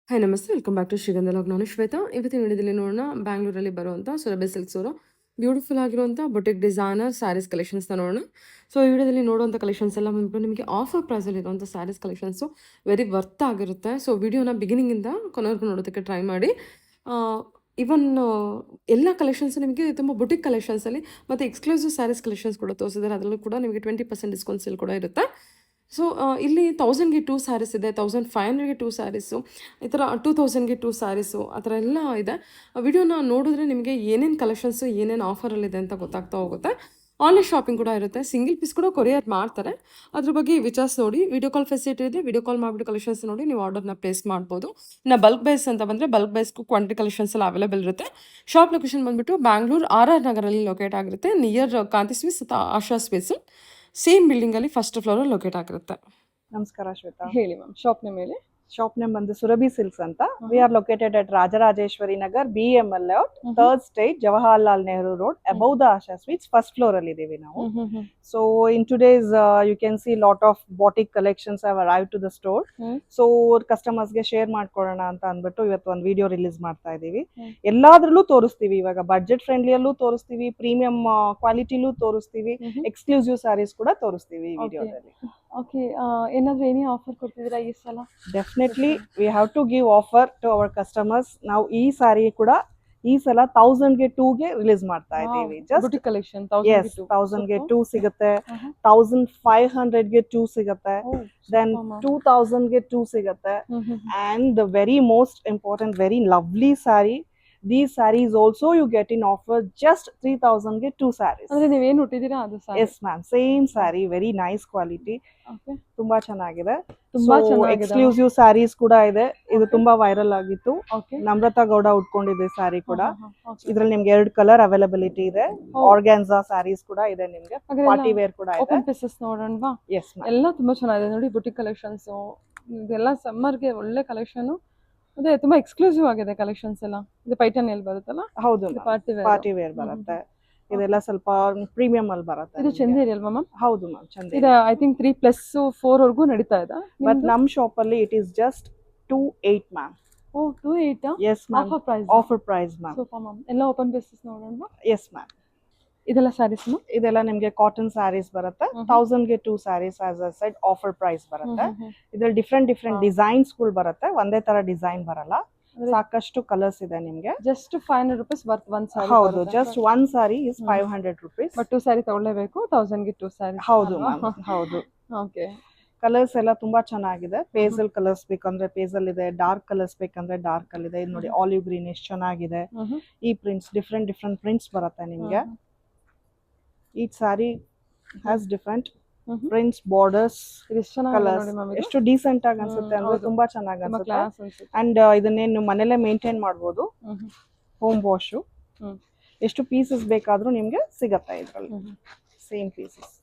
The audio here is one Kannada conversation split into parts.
ಹಾಯ್ ನಮಸ್ತೆ, ವೆಲ್ಕಮ್ ಬ್ಯಾಕ್ ಟು ಶ್ರೀಗಂಧ ಲಾಗ್. ನಾನು ಶ್ವೇತಾ. ಇವತ್ತಿನ ವಿಡಿಯೋದಲ್ಲಿ ನೋಡೋಣ ಬ್ಯಾಂಗ್ಳೂರಲ್ಲಿ ಬರುವಂಥ ಸುರಭಿ ಸಿಲ್ಕ್ಸ್ ಅವರು ಬ್ಯೂಟಿಫುಲ್ ಆಗಿರುವಂಥ ಬೊಟಿಕ್ ಡಿಸೈನರ್ ಸ್ಯಾರೀಸ್ ಕಲೆಕ್ಷನ್ಸ್ನ ನೋಡೋಣ. ಸೊ ಈ ವಿಡಿಯೋದಲ್ಲಿ ನೋಡುವಂಥ ಕಲೆಕ್ಷನ್ಸ್ ಎಲ್ಲ ಬಂದ್ಬಿಟ್ಟು ನಿಮಗೆ ಆಫರ್ ಪ್ರೈಸಲ್ಲಿ ಇರುವಂಥ ಸ್ಯಾರೀಸ್ ಕಲೆಕ್ಷನ್ಸು ವೆರಿ ವರ್ತ್ ಆಗಿರುತ್ತೆ. ಸೊ ವಿಡಿಯೋನ ಬಿಗಿನಿಂಗಿಂದ ಕೊನೆವರೆಗೂ ನೋಡೋದಕ್ಕೆ ಟ್ರೈ ಮಾಡಿ. ಇವನ್ ಎಲ್ಲ ಕಲೆಕ್ಷನ್ಸ್ ನಿಮಗೆ ತುಂಬ ಬೊಟಿಕ್ ಕಲೆಕ್ಷನ್ಸಲ್ಲಿ ಮತ್ತು ಎಕ್ಸ್ಕ್ಲೂಸಿವ್ ಸ್ಯಾರೀಸ್ ಕಲೆಕ್ಷನ್ಸ್ ಕೂಡ ತೋರಿಸಿದ್ದಾರೆ. ಅದರಲ್ಲೂ ಕೂಡ ನಿಮಗೆ 20% ಡಿಸ್ಕೌಂಟ್ ಸೇಲ್ ಕೂಡ ಇರುತ್ತೆ. ಸೊ ಇಲ್ಲಿ 1000ಗೆ 2 ಸ್ಯಾರೀಸ್ ಇದೆ, 1500ಗೆ 2 ಸ್ಯಾರೀಸು, ಈ ಥರ 2000ಗೆ 2 ಸ್ಯಾರೀಸು ಆ ಥರ ಎಲ್ಲ ಇದೆ. ವಿಡಿಯೋನ ನೋಡಿದ್ರೆ ನಿಮಗೆ ಏನೇನು ಕಲೆಕ್ಷನ್ಸು ಏನೇನು ಆಫರಲ್ಲಿದೆ ಅಂತ ಗೊತ್ತಾಗ್ತಾ ಹೋಗುತ್ತೆ. ಆನ್ಲೈನ್ ಶಾಪಿಂಗ್ ಕೂಡ ಇರುತ್ತೆ, ಸಿಂಗಲ್ ಪೀಸ್ ಕೂಡ ಕೊರಿಯರ್ ಮಾಡ್ತಾರೆ. ಅದ್ರ ಬಗ್ಗೆ ವಿಚಾರಿಸಿ ನೋಡಿ. ವಿಡಿಯೋ ಕಾಲ್ ಫೆಸಿಲಿಟಿ ಇದೆ, ವಿಡಿಯೋ ಕಾಲ್ ಮಾಡಿಬಿಟ್ಟು ಕಲೆಕ್ಷನ್ಸ್ ನೋಡಿ ನೀವು ಆರ್ಡರ್ನ ಪ್ಲೇಸ್ ಮಾಡ್ಬೋದು. ಇನ್ನು ಬಲ್ಕ್ ಬೈಸ್ ಅಂತ ಬಂದರೆ ಬಲ್ಕ್ ಬೈಸ್ಗೂ ಕ್ವಾಂಟಿಟಿ ಕಲೆಕ್ಷನ್ಸ್ ಎಲ್ಲ ಅವೈಲೇಬಲ್ ಇರುತ್ತೆ. ಶಾಪ್ ಲೊಕೇಶನ್ ಬಂದುಬಿಟ್ಟು ಬ್ಯಾಂಗ್ಳೂರ್ RR ನಗರಲ್ಲಿ ಲೊಕೇಟ್ ಆಗಿರುತ್ತೆ, ನಿಯರ್ ಕಾಂತಿ ಸ್ವೀಟ್ಸ್ ಅಥವಾ ಆಶಾ ಸ್ವೀಟ್ಸು. ಸೇಮ್ ಬಿಲ್ಡಿಂಗಲ್ಲಿ ಫಸ್ಟ್ ಫ್ಲೋರಲ್ಲಿ ಲೊಕೇಟ್ ಆಗಿರುತ್ತೆ. ನಮಸ್ಕಾರ ಶ್ವೇತಾ. ಹೇಳಿ ಮ್ಯಾಮ್, ಶಾಪ್ ನೇಮ್ ಹೇಳಿ. ಶಾಪ್ ನೇಮ್ ಬಂದು ಸುರಭಿ ಸಿಲ್ಕ್ಸ್ ಅಂತ. We are located at Rajarajeshwari Nagar, BML layout, 3rd state, Jawaharlal Nehru road, above the Asha sweets, first floor ಅಲ್ಲಿ ಇದೀವಿ ನಾವು. So in today's you can see lot of batik collections have arrive to the store. So customers ಗೆ ಶೇರ್ ಮಾಡ್ಕೊಳ್ಳೋಣ ಅಂತ ಅಂದ್ಬಿಟ್ಟು ಇವತ್ತು ಒಂದು ವಿಡಿಯೋ ರಿಲೀಸ್ ಮಾಡ್ತಾ ಇದೀವಿ. ಎಲ್ಲಾದ್ರಲ್ಲೂ ತೋರಿಸ್ತೀವಿ. ಇವಾಗ ಬಡ್ಜೆಟ್ ಫ್ರೆಂಡ್ಲಿಯಲ್ಲೂ ತೋರಿಸ್ತೀವಿ, ಪ್ರೀಮಿಯಂ ಕ್ವಾಲಿಟಿಲೂ ತೋರಿಸ್ತೀವಿ, ಎಕ್ಸ್ಕ್ಲೂಸಿವ್ ಸ್ಯಾರೀಸ್ ಕೂಡ ತೋರಿಸ್ತೀವಿ ಈ ವಿಡಿಯೋದಲ್ಲಿ. ಓಕೆ, ಏನಾದರೂ ಏನೇ ಆಫರ್ ಕೊಡ್ತಿದ್ದೀರಾ ಈ ಸಲ? Definitely we have to give offer to our customers. ನಾವು ಈ ಸಾರಿ ಕೂಡ ಈ ಸಲ 1000ಗೆ 2ಗೆ ರಿಲೀಸ್ ಮಾಡ್ತಾ ಇದ್ದೀವಿ. ಜಸ್ಟ್ ಕಲೆಕ್ಷನ್ 1000ಗೆ 2 ಸಿಗುತ್ತೆ, 1500ಗೆ 2 ಸಿಗುತ್ತೆ, ದೆನ್ 2000ಗೆ 2 ಸಿಗುತ್ತೆ. And the very most important very lovely sorry, these sarees also you get in offer just 3000ಗೆ 2 sarees. ಅಂದ್ರೆ ನೀವು ಏನು ಹುಟ್ಟಿದ್ದೀರಾ ಅದು ಸಾರಿ? Yes ma'am, same saree, very nice quality. Okay, ತುಂಬಾ ಚೆನ್ನಾಗಿದೆ. ತುಂಬಾ ಚೆನ್ನಾಗಿದೆ. ಎಕ್ಸ್ಕ್ಲೂಸಿವ್ ಸ್ಯಾರೀಸ್ ಕೂಡ ಇದೆ. ಇದು ತುಂಬಾ ವೈರಲ್ ಆಗಿತ್ತು. ಓಕೆ, ನಮ್ರತಾ ಗೌಡ ಉಟ್ಕೊಂಡಿದೆ ಸ್ಯಾರಿ ಕೂಡ. ಇದ್ರಲ್ಲಿ ನಿಮ್ಗೆ 2 ಕಲರ್ ಅವೈಲಬಿಲಿಟಿ ಇದೆ. ಆರ್ಗ್ಯಾನ್ಸಾ ಸ್ಯಾರೀಸ್ ಕೂಡ ಇದೆ ನಿಮ್ಗೆ, ಪಾರ್ಟಿ ವೇರ್ ಕೂಡ ಇದೆ. ಓಪನ್ ಪೀಸಸ್ ನೋಡೋಣವಾ? ಎಸ್ ಮ್ಯಾಮ್, ಎಲ್ಲ ತುಂಬಾ ಚೆನ್ನಾಗಿದೆ ನೋಡಿ. ಬುಟಿಕ್ ಕಲೆಕ್ಷನ್ಸ್ ಇದೆಲ್ಲ ಸಮ್ಮರ್ಗೆ ಒಳ್ಳೆ ಕಲೆಕ್ಷನ್. ಅದೇ ತುಂಬಾ ಎಕ್ಸ್ಕ್ಲೂಸಿವ್ ಆಗಿದೆ ಕಲೆಕ್ಷನ್ಸ್ ಎಲ್ಲ. ಇದು ಪೈಠಾಣಿಯಲ್ಲಿ ಬರುತ್ತಲ್ಲ? ಹೌದು, ಪಾರ್ಟಿ ಪಾರ್ಟಿ ವೇರ್ ಬರುತ್ತೆ. ಇದೆಲ್ಲ ಸ್ವಲ್ಪ ಪ್ರೀಮಿಯಂ ಅಲ್ಲಿ ಬರುತ್ತೆ. ಇದು ಚಂದೇರಿ ಅಲ್ವಾ ಮ್ಯಾಮ್? ಹೌದು ಮ್ಯಾಮ್, ಚಂದೇರಿ. ಇದು ಐ ಥಿಂಕ್ 3+4 ವರೆಗೂ ನಡೀತಾ ಇದೆ. ಬಟ್ ನಮ್ ಶಾಪ್ ಅಲ್ಲಿ it is just 28 ma'am. Oh, 28? Yes ma'am, offer price. Offer price ma'am. Super ma'am. ಎಲ್ಲ ಓಪನ್ ಪೀಸಸ್ ನೋಡೋಣ. Yes ma'am. ಇದೆಲ್ಲ ಸ್ಯಾರೀಸ್? ಇದೆಲ್ಲ ನಿಮ್ಗೆ ಕಾಟನ್ ಸ್ಯಾರೀಸ್ ಬರುತ್ತೆ. 1000ಗೆ 2 sarees as a said offer price ಬರುತ್ತೆ. ಇದ್ರಲ್ಲಿ ಡಿಫ್ರೆಂಟ್ ಡಿಸೈನ್ಸ್ ಗಳು ಬರುತ್ತೆ, ಒಂದೇ ತರ ಡಿಸೈನ್ ಬರಲ್ಲ. ಸಾಕಷ್ಟು ಕಲರ್ಸ್ ಇದೆ ನಿಮ್ಗೆ. Just 500 rupees worth one sari. ಹೌದು, just one sari is 500 rupees. But 2 sari ತಗೊಳ್ಳೇಬೇಕು. 1000ಗೆ 2 ಸಾರಿ. ಹೌದು ಮ್ಯಾಮ್, ಹೌದು. ಓಕೆ, ಕಲರ್ಸ್ ಎಲ್ಲ ತುಂಬಾ ಚೆನ್ನಾಗಿದೆ. ಪೇಸಲ್ ಕಲರ್ಸ್ ಬೇಕಂದ್ರೆ ಪೇಸಲ್ ಇದೆ, ಡಾರ್ಕ್ ಕಲರ್ಸ್ ಬೇಕಂದ್ರೆ ಡಾರ್ಕ್ ಅಲ್ಲಿ ಇದೆ. ಇದು ನೋಡಿ, ಆಲಿವ್ ಗ್ರೀನ್ ಎಷ್ಟು ಚೆನ್ನಾಗಿದೆ. ಈ ಪ್ರಿಂಟ್ಸ್ ಡಿಫ್ರೆಂಟ್ ಪ್ರಿಂಟ್ಸ್ ಬರುತ್ತೆ ನಿಮ್ಗೆ. Each sorry has different prints, borders, colours. ಎಷ್ಟು ಡೀಸೆಂಟ್ ಆಗಿ ಅನ್ಸುತ್ತೆ ಅಂದ್ರೆ ತುಂಬಾ ಚೆನ್ನಾಗಿ ಅನ್ಸುತ್ತೆ. ಅಂಡ್ ಇದನ್ನೇನು ಮನೇಲೆ ಮೇಂಟೈನ್ ಮಾಡ್ಬೋದು, ಹೋಮ್ ವಾಶ್. ಎಷ್ಟು ಪೀಸಸ್ ಬೇಕಾದ್ರೂ ನಿಮ್ಗೆ ಸಿಗತ್ತೆ ಇದ್ರಲ್ಲಿ, ಸೇಮ್ ಪೀಸಸ್.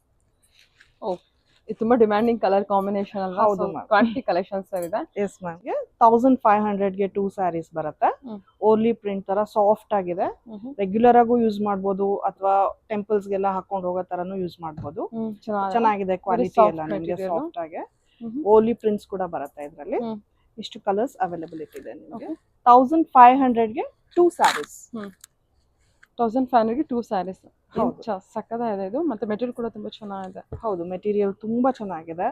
ಇದು ತುಂಬಾ ಡಿಮ್ಯಾಂಡಿಂಗ್ ಕಲರ್ ಕಾಂಬಿನೇಷನ್ ಅಲ್ವಾ? ಹೌದು ಮ್ಯಾಮ್, ಕ್ವಾಂಟಿಟಿ ಕಲೆಕ್ಷನ್ಸ್ ಇದೆ. Yes ma'am. 1500ಗೆ 2 ಸ್ಯಾರೀಸ್ ಬರುತ್ತೆ. ಓರ್ಲಿ ಪ್ರಿಂಟ್ ತರ ಸಾಫ್ಟ್ ಆಗಿದೆ. ರೆಗ್ಯುಲರ್ ಆಗೂ ಯೂಸ್ ಮಾಡ್ಬೋದು, ಅಥವಾ ಟೆಂಪಲ್ಸ್ ಗೆಲ್ಲ ಹಾಕೊಂಡು ಹೋಗೋ ತರನು ಯೂಸ್ ಮಾಡ್ಬೋದು. ಚೆನ್ನಾಗಿದೆ ಕ್ವಾಲಿಟಿ ಎಲ್ಲ ನಿಮ್ಗೆ, ಸಾಫ್ಟ್ ಆಗಿ. ಓರ್ಲಿ ಪ್ರಿಂಟ್ಸ್ ಕೂಡ ಬರುತ್ತೆ ಇದ್ರಲ್ಲಿ. ಇಷ್ಟು ಕಲರ್ಸ್ ಅವೈಲಬಿಲಿಟಿ ಇದೆ ನಿಮ್ಗೆ. 1500ಗೆ 2 ಸ್ಯಾರೀಸ್. 1500ಗೆ 2 ಸ್ಯಾರೀಸ್. ಸಕ್ಕದಾಗಿದೆ ಇದು. ಮತ್ತೆ ಮೆಟೀರಿಯಲ್ ಕೂಡ ತುಂಬಾ ಚೆನ್ನಾಗಿದೆ. ಹೌದು, ಮೆಟೀರಿಯಲ್ ತುಂಬಾ ಚೆನ್ನಾಗಿದೆ,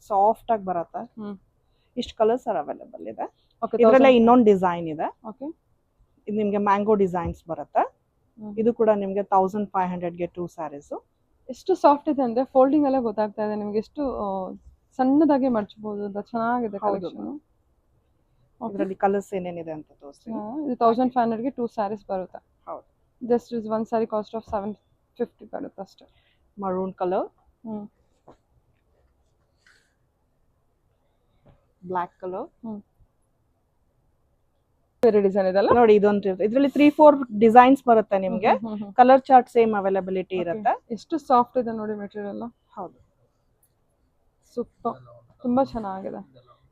ಸಾಫ್ಟ್ ಆಗಿ ಬರುತ್ತೆ. ಇಷ್ಟು ಕಲರ್ಸ್ ಅವೈಲೇಬಲ್ ಇದೆ. ಇದರಲ್ಲೇ ಇನ್ನೊಂದು ಡಿಸೈನ್ ಇದೆ. ಇದು ನಿಮ್ಗೆ ಮ್ಯಾಂಗೋ ಡಿಸೈನ್ಸ್ ಬರುತ್ತೆ. ಇದು ಕೂಡ ನಿಮ್ಗೆ 1500ಗೆ 2 ಸ್ಯಾರೀಸ್. ಎಷ್ಟು ಸಾಫ್ಟ್ ಇದೆ ಅಂದ್ರೆ ಫೋಲ್ಡಿಂಗ್ ಎಲ್ಲ ಗೊತ್ತಾಗ್ತಾ ಇದೆ ನಿಮ್ಗೆ. ಎಷ್ಟು ಸಣ್ಣದಾಗಿ ಮಡಚಬಹುದು ಅಂತ. ಚೆನ್ನಾಗಿದೆ ಕಲೆಕ್ಷನ್. ಇದರಲ್ಲಿ ಕಲರ್ಸ್ ಏನೇನಿದೆ ಅಂತ ತೋರಿಸ್ತೀನಿ. ಇದು 1500ಗೆ 2 ಸ್ಯಾರೀಸ್ ಬರುತ್ತೆ. ಹೌದು, just is one sorry cost of 750 ಬರುತ್ತೆ ಅಷ್ಟೇ. ಮರೂನ್ ಕಲರ್, ಬ್ಲಾಕ್ ಕಲರ್, ಬೇರೆ ಡಿಸೈನ್ ಇದೆಲ್ಲ ನೋಡಿ. ಇದೊಂದು ಇದರಲ್ಲಿ 3-4 ಡಿಸೈನ್ಸ್ ಬರುತ್ತೆ ನಿಮ್ಗೆ. ಕಲರ್ ಚಾರ್ಟ್ ಸೇಮ್ ಅವೈಲಬಿಲಿಟಿ ಇರುತ್ತೆ. ಎಷ್ಟು ಸಾಫ್ಟ್ ಇದೆ ನೋಡಿ ಮೆಟೀರಿಯಲ್. ಹೌದು, ಸೂಪರ್, ತುಂಬಾ ಚೆನ್ನಾಗಿದೆ.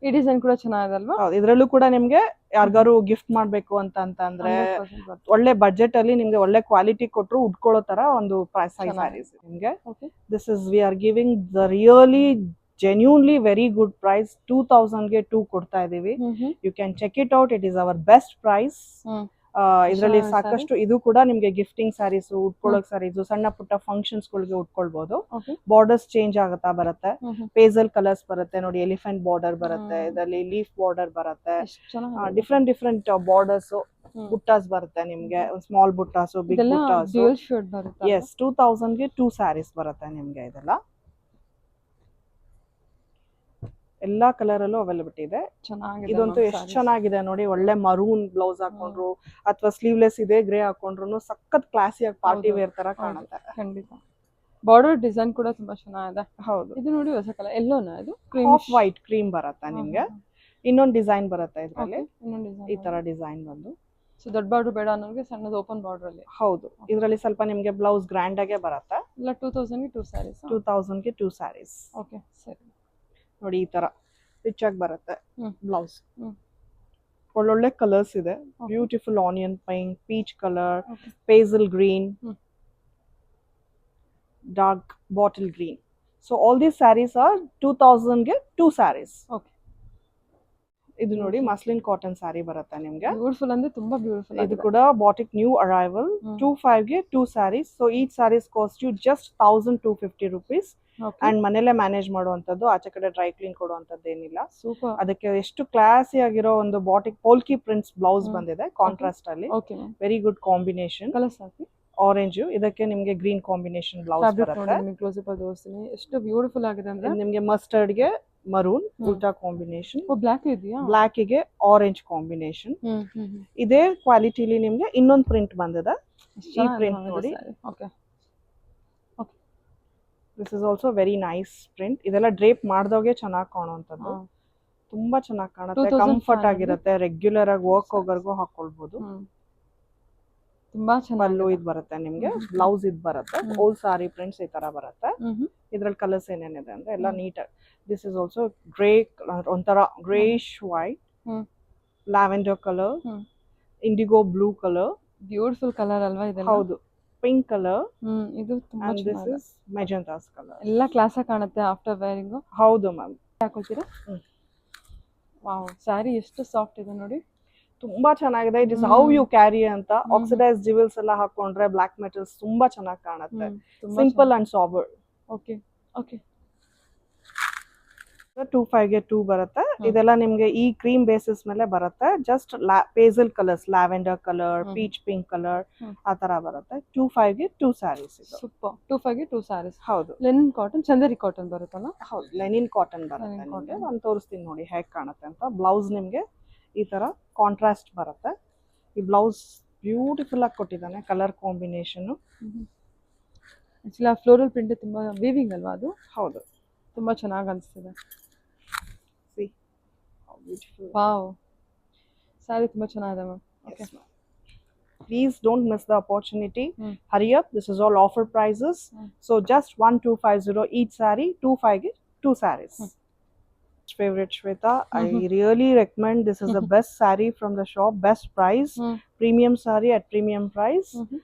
ಈ ಡಿಸೈನ್ ಕೂಡ ಚೆನ್ನಾಗಿದೆ ಅಲ್ವಾ? ಹೌದು, ಇದರಲ್ಲೂ ಕೂಡ ನಿಮ್ಗೆ ಯಾರಿಗಾರು ಗಿಫ್ಟ್ ಮಾಡ್ಬೇಕು ಅಂತಂದ್ರೆ ಒಳ್ಳೆ ಬಜೆಟ್ ಅಲ್ಲಿ ನಿಮ್ಗೆ ಒಳ್ಳೆ ಕ್ವಾಲಿಟಿ ಕೊಟ್ಟರು ಉಟ್ಕೊಳ್ಳೋ ತರ ಒಂದು ಪ್ರೈಸ್ ಸ್ಯಾರೀಸ್ ನಿಮ್ಗೆ. This is we are giving the really genuinely very good price. 2000ಗೆ 2 ಕೊಡ್ತಾ ಇದೀವಿ. You can check it out. It is our best price. ಇದರಲ್ಲಿ ಸಾಕಷ್ಟು ಇದು ಕೂಡ ನಿಮ್ಗೆ ಗಿಫ್ಟಿಂಗ್ ಸ್ಯಾರೀಸ್, ಉಟ್ಕೊಳ್ಳೋಕ್ ಸ್ಯಾರೀಸ್, ಸಣ್ಣ ಪುಟ್ಟ ಫಂಕ್ಷನ್ಸ್ ಗಳಿಗೆ ಉಟ್ಕೊಳ್ಬಹುದು. ಬಾರ್ಡರ್ಸ್ ಚೇಂಜ್ ಆಗುತ್ತಾ ಬರುತ್ತೆ. ಪೇಸಲ್ ಕಲರ್ಸ್ ಬರುತ್ತೆ ನೋಡಿ, ಎಲಿಫೆಂಟ್ ಬಾರ್ಡರ್ ಬರುತ್ತೆ, ಇದರಲ್ಲಿ ಲೀಫ್ ಬಾರ್ಡರ್ ಬರುತ್ತೆ, ಡಿಫ್ರೆಂಟ್ ಬಾರ್ಡರ್ಸ್, ಬುಟ್ಟಾಸ್ ಬರುತ್ತೆ ನಿಮ್ಗೆ, ಸ್ಮಾಲ್ ಬುಟ್ಟಾಸು, ಬಿಗ್ ಬುಟ್ಟಾಸು. ಎಸ್, 2000ಗೆ 2 ಸ್ಯಾರೀಸ್ ಬರುತ್ತೆ ನಿಮ್ಗೆ. ಇದೆಲ್ಲ ಎಲ್ಲಾ ಕಲರ್ ಅಲ್ಲೂ ಅವೈಲಬಿಲಿಟಿ ಇದೆ. ಇದಂತೂ ಎಷ್ಟು ಚೆನ್ನಾಗಿದೆ ನೋಡಿ. ಒಳ್ಳೆ ಮರೂನ್ ಬ್ಲೌಸ್ ಹಾಕೊಂಡ್ರು ಅಥವಾ ಸ್ಲೀವ್ಲೆಸ್ ಇದೆ ಗ್ರೇ ಹಾಕೊಂಡ್ರು ಸಖತ್ ಕ್ಲಾಸಿಯಾಗಿ ಪಾರ್ಟಿ ವೇರ್ ತರ ಕಾಣುತ್ತೆ. ಖಂಡಿತ. ಬಾರ್ಡರ್ ಡಿಸೈನ್ ಕೂಡ ತುಂಬಾ ಚೆನ್ನಾಗಿದೆ. ಹೌದು. ಇದು ನೋಡಿ ಹೊಸ ಕಲರ್ ಎಲ್ಲೋನಾ, ಇದು ಆಫ್ ವೈಟ್ ಕ್ರೀಮ್ ಬರುತ್ತೆ ನಿಮ್ಗೆ. ಇನ್ನೊಂದು ಡಿಸೈನ್ ಬರುತ್ತೆ ಇದರಲ್ಲಿ, ಈ ತರ ಡಿಸೈನ್ ಬಂದು. ಸೊ ದೊಡ್ಡ ಬಾರ್ಡರ್ ಬೇಡ ಅನ್ನೋರಿಗೆ ಸಣ್ಣದು ಓಪನ್ ಬಾರ್ಡರ್ ಅಲ್ಲಿ. ಹೌದು. ಇದರಲ್ಲಿ ಸ್ವಲ್ಪ ನಿಮ್ಗೆ ಬ್ಲೌಸ್ ಗ್ರ್ಯಾಂಡ್ ಆಗೇ ಬರುತ್ತೆ. ಇಲ್ಲ 2000ಗೆ 2 ಸ್ಯಾರೀಸ್. 2000ಗೆ 2 ಸ್ಯಾರೀಸ್. ಓಕೆ ಸರಿ. ನೋಡಿ ಈ ತರ ರಿಚ್ ಆಗಿ ಬರುತ್ತೆ ಬ್ಲೌಸ್. ಒಳ್ಳೊಳ್ಳೆ ಕಲರ್ಸ್ ಇದೆ. Beautiful onion pink, peach colour, pastel green, dark bottle green. So all these saris are 2000ಗೆ 2 ಸ್ಯಾರೀಸ್. ಓಕೆ. ಇದು ನೋಡಿ ಮಸ್ಲಿನ್ ಕಾಟನ್ ಸ್ಯಾರಿ ಬರುತ್ತೆ ನಿಮ್ಗೆ. ಬ್ಯೂಟಿಫುಲ್ ಅಂದ್ರೆ ತುಂಬಾ ಬ್ಯೂಟಿಫುಲ್. ಇದು ಕೂಡ ಬಾಟಿಕ್ ನ್ಯೂ ಅರೈವಲ್. 25ಗೆ 2 saris. So each saris cost you just 1250 rupees. And ಮನೇಲೆ ಮ್ಯಾನೇಜ್ ಮಾಡುವಂತದ್ದು, ಆಚೆ ಕಡೆ ಡ್ರೈ ಕ್ಲೀನ್ ಕೊಡುವಂತದ್ದು ಏನಿಲ್ಲ. ಸೂಪರ್. ಅದಕ್ಕೆ ಎಷ್ಟು ಕ್ಲಾಸಿ ಆಗಿರೋ ಒಂದು ಬಾಟಿಕ್ ಪೋಲ್ಕಿ ಪ್ರಿಂಟ್ಸ್ ಬ್ಲೌಸ್ ಬಂದಿದೆ ಕಾಂಟ್ರಾಸ್ಟ್ ಅಲ್ಲಿ. Very good combination. ಕಲರ್ಸ್ ಹಾಕಿ ಆರೆಂಜ್, ಇದಕ್ಕೆ ನಿಮ್ಗೆ ಗ್ರೀನ್ ಕಾಂಬಿನೇಷನ್ ಬ್ಲೌಸ್ ಬರುತ್ತೆ. ಕ್ಲೋಸ್ ಅಪ್ ತೋರಿಸ್ತೀನಿ ಎಷ್ಟು ಬ್ಯೂಟಿಫುಲ್ ಆಗಿದೆ ಅಂದ್ರೆ. ನಿಮ್ಗೆ ಮಸ್ಟರ್ಡ್ ಗೆ ಮರೂನ್ ಉಲ್ಟಾ ಕಾಂಬಿನೇಷನ್, ಬ್ಲಾಕ್ ಇದೆಯಾ, ಬ್ಲಾಕ್ ಗೆ ಆರೆಂಜ್ ಕಾಂಬಿನೇಷನ್. ಇದೇ ಕ್ವಾಲಿಟಿಲಿ ನಿಮ್ಗೆ ಇನ್ನೊಂದು ಪ್ರಿಂಟ್ ಬಂದಿದೆ. ಈ ಪ್ರಿಂಟ್ ನೋಡಿ. Okay. This is also very nice print. ಇದೆಲ್ಲ ಡ್ರೇಪ್ ಮಾಡ್ದೋಗೆ ಚೆನ್ನಾಗಿ ಕಾಣುವಂಥದ್ದು. ತುಂಬಾ ಚೆನ್ನಾಗಿ ಕಾಣುತ್ತೆ, ಕಂಫರ್ಟ್ ಆಗಿರುತ್ತೆ. ರೆಗ್ಯುಲರ್ ಆಗಿ ವರ್ಕ್ ಹೋಗೋರ್ಗೂ ಹಾಕೊಳ್ಬಹುದು. ತುಂಬಾ ಪಲ್ಲು ಇದು ಬರುತ್ತೆ ನಿಮ್ಗೆ, ಬ್ಲೌಸ್ ಇದು ಬರುತ್ತೆ. ಓಲ್ ಸಾರಿ ಪ್ರಿಂಟ್ಸ್ ಈ ತರ ಬರುತ್ತೆ. ಇದ್ರಲ್ಲಿ ಕಲರ್ಸ್ ಏನೇನಿದೆ ಅಂದ್ರೆ ಎಲ್ಲ neat. This is also grey, ಒಂಥರ greyish white, lavender colour, indigo blue colour. Beautiful colour ಅಲ್ವಾ ಇದೆಲ್ಲ? ಹೌದು. ಪಿಂಕ್ ಕಲರ್, ಇದು ತುಂಬಾ ಚೆನ್ನಾಗಿದೆ. This is magentas colour. ಎಲ್ಲ ಕ್ಲಾಸ್ ಆಗಿ ಕಾಣುತ್ತೆ ಆಫ್ಟರ್ ವೇರಿಂಗ್. ಹೌದು ಮ್ಯಾಮ್. ಹಾಕೊಳ್ತೀರಾ? ವಾವ್, ಸ್ಯಾರಿ ಎಷ್ಟು ಸಾಫ್ಟ್ ಇದೆ ನೋಡಿ. ತುಂಬಾ ಚೆನ್ನಾಗಿದೆ. It is how you carry ಅಂತ. ಆಕ್ಸಿಡೈಸ್ ಜಿವೆಲ್ಸ್ ಎಲ್ಲ ಹಾಕೊಂಡ್ರೆ ಬ್ಲಾಕ್ ಮೆಟಲ್ಸ್ ತುಂಬಾ ಚೆನ್ನಾಗಿ ಕಾಣುತ್ತೆ. Simple and sober. Okay okay. 25ಗೆ 2 ಬರುತ್ತೆ. ಇದೆಲ್ಲ ನಿಮ್ಗೆ ಈ ಕ್ರೀಮ್ ಬೇಸಿಸ್ ಮೇಲೆ ಬರುತ್ತೆ. Just facial colours, lavender colour, peach pink colour ಆ ತರ ಬರುತ್ತೆ. 25ಗೆ 2 ಸ್ಯಾರೀಸ್. ಸೂಪರ್. 25ಗೆ 2 ಸ್ಯಾರೀಸ್. ಹೌದು. ಲೆನಿನ್ ಕಾಟನ್, ಚಂದೇರಿ ಕಾಟನ್ ಬರುತ್ತಲ್ಲ? ಹೌದು, ಲೆನಿನ್ ಕಾಟನ್ ಬರುತ್ತೆ ನಿಮ್ಗೆ. ನಾನು ತೋರಿಸ್ತೀನಿ ನೋಡಿ ಹೇಗ್ ಕಾಣುತ್ತೆ ಅಂತ. ಬ್ಲೌಸ್ ನಿಮ್ಗೆ ಈ ತರ ಕಾಂಟ್ರಾಸ್ಟ್ ಬರುತ್ತೆ. ಈ ಬ್ಲೌಸ್ ಬ್ಯೂಟಿಫುಲ್ ಆಗಿ ಕೊಟ್ಟಿದ್ದಾನೆ, ಕಲರ್ ಕಾಂಬಿನೇಷನ್. ಆಕ್ಚುಲಿ ಆ ಫ್ಲೋರಲ್ ಪ್ರಿಂಟ್ ತುಂಬಾ ವೀವಿಂಗ್ ಅಲ್ವಾ ಅದು? ಹೌದು. ತುಂಬಾ ಚೆನ್ನಾಗಿ ಅನಿಸ್ತಿದೆ. Beautiful. ವಾವ್, ಸ್ಯಾರಿ ತುಂಬಾ ಚೆನ್ನಾಗಿದೆ ma'am. Okay. Please don't miss the opportunity. Hurry up. This is all offer prices. So just 1250 each saree. 25ಗೆ 2 sarees. Favorite Shweta, I really recommend. This is the best saree from the shop. Best price. Premium saree at premium price.